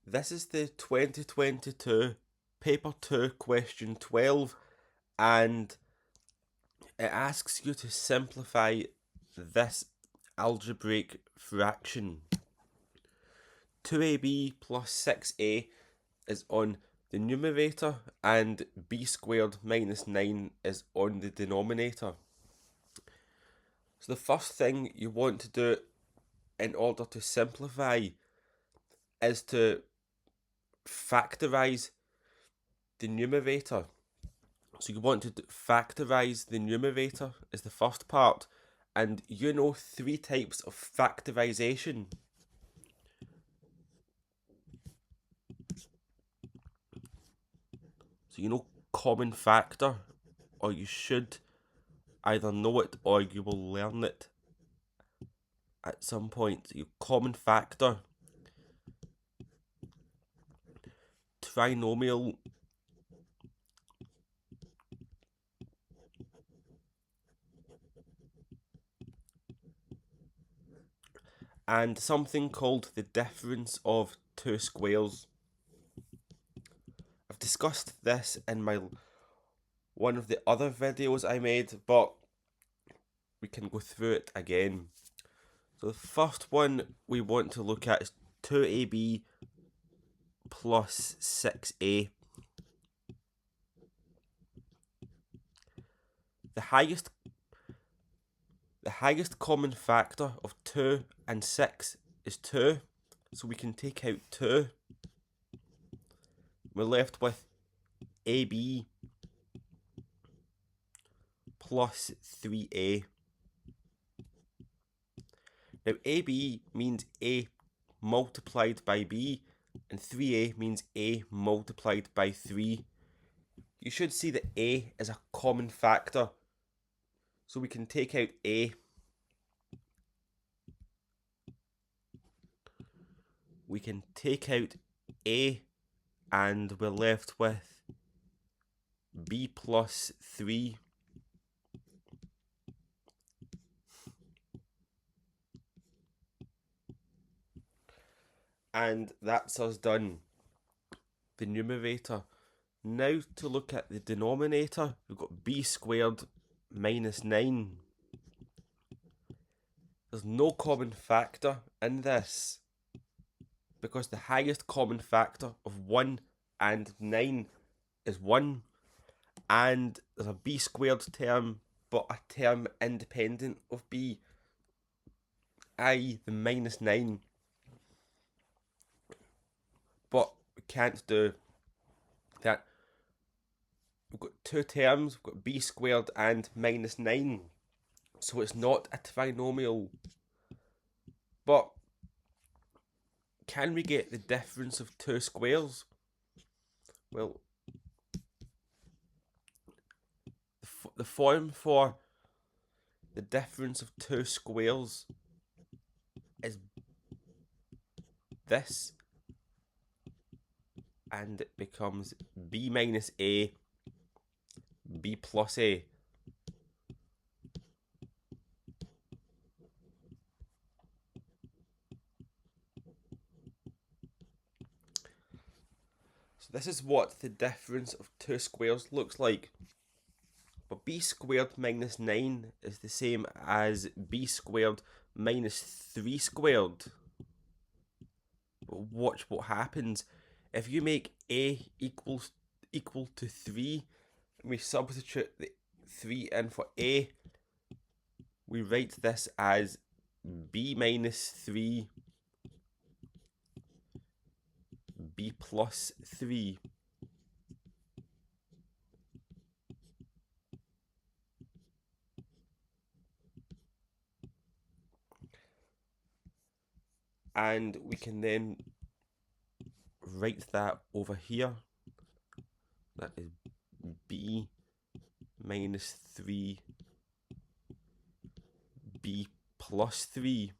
This is the 2022 paper 2 question 12, and it asks you to simplify this algebraic fraction. 2ab plus 6a is on the numerator and b squared minus 9 is on the denominator. So the first thing you want to do in order to simplify is to factorise the numerator. So you want to factorise the numerator is the first part, and you know 3 types of factorisation. So you know common factor, or you should either know it or you will learn it at some point. Your common factor, trinomial, and something called the difference of two squares. I've discussed this in one of the other videos I made, but we can go through it again. So the first one we want to look at is 2ab plus 6a. The highest common factor of 2 and 6 is 2, so we can take out 2. We're left with ab plus 3a. Now ab means a multiplied by b, and 3a means a multiplied by 3. You should see that a is a common factor, so we can take out a. We can take out a, and we're left with b plus 3. And that's us done. The numerator. Now to look at the denominator, we've got b squared minus 9. There's no common factor in this, because the highest common factor of 1 and 9 is 1, and there's a b squared term, but a term independent of b, i.e. the minus 9. But we can't do that. We've got two terms, we've got b squared and minus 9, so it's not a trinomial. But can we get the difference of two squares? Well, the form for the difference of two squares is this, and it becomes b minus a, b plus a. So this is what the difference of two squares looks like. But b squared minus 9 is the same as b squared minus 3 squared. But watch what happens. If you make a equal to 3, and we substitute the 3 in for a, we write this as b minus 3, b plus 3. And we can then write that over here. That is b minus 3, b plus 3.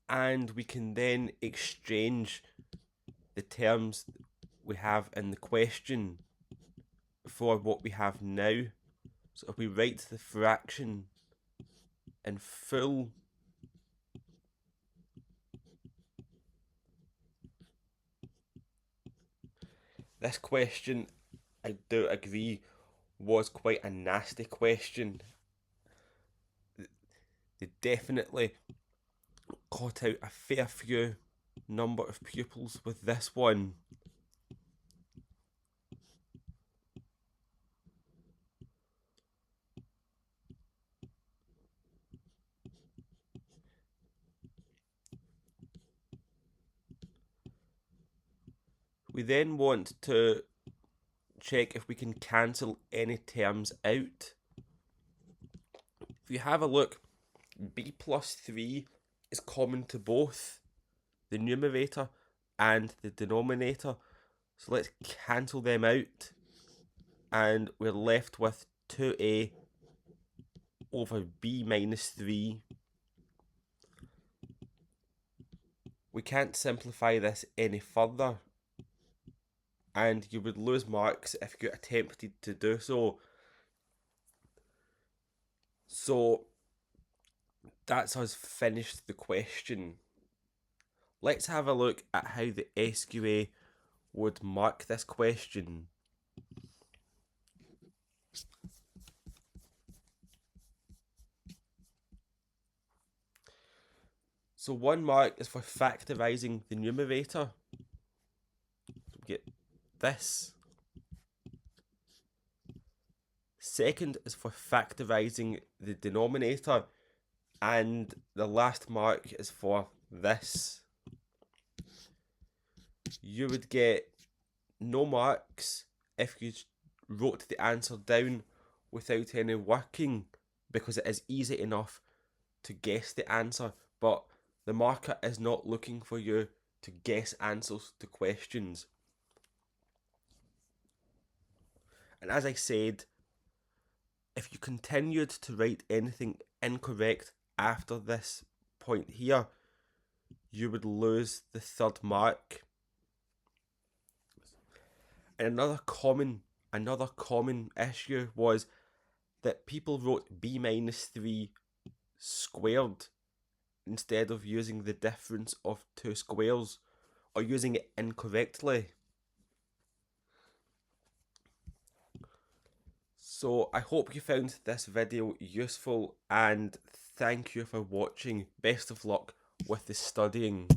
And we can then exchange the terms we have in the question for what we have now. So if we write the fraction in full, This question, I do agree, was quite a nasty question. They definitely caught out a fair few number of pupils with this one. We then want to check if we can cancel any terms out. If you have a look, b plus 3 is common to both the numerator and the denominator. So let's cancel them out. And we're left with 2a over b minus 3. We can't simplify this any further, and you would lose marks if you attempted to do so. So that's us finished the question. Let's have a look at how the SQA would mark this question. So 1 mark is for factorising the numerator. So we get this. Second is for factorising the denominator, and the last mark is for this. You would get no marks if you wrote the answer down without any working, because it is easy enough to guess the answer, but the marker is not looking for you to guess answers to questions. And as I said, if you continued to write anything incorrect after this point here, you would lose the 3rd mark. And another common issue was that people wrote b minus 3 squared instead of using the difference of 2 squares, or using it incorrectly. So I hope you found this video useful, and thank you for watching. Best of luck with the studying.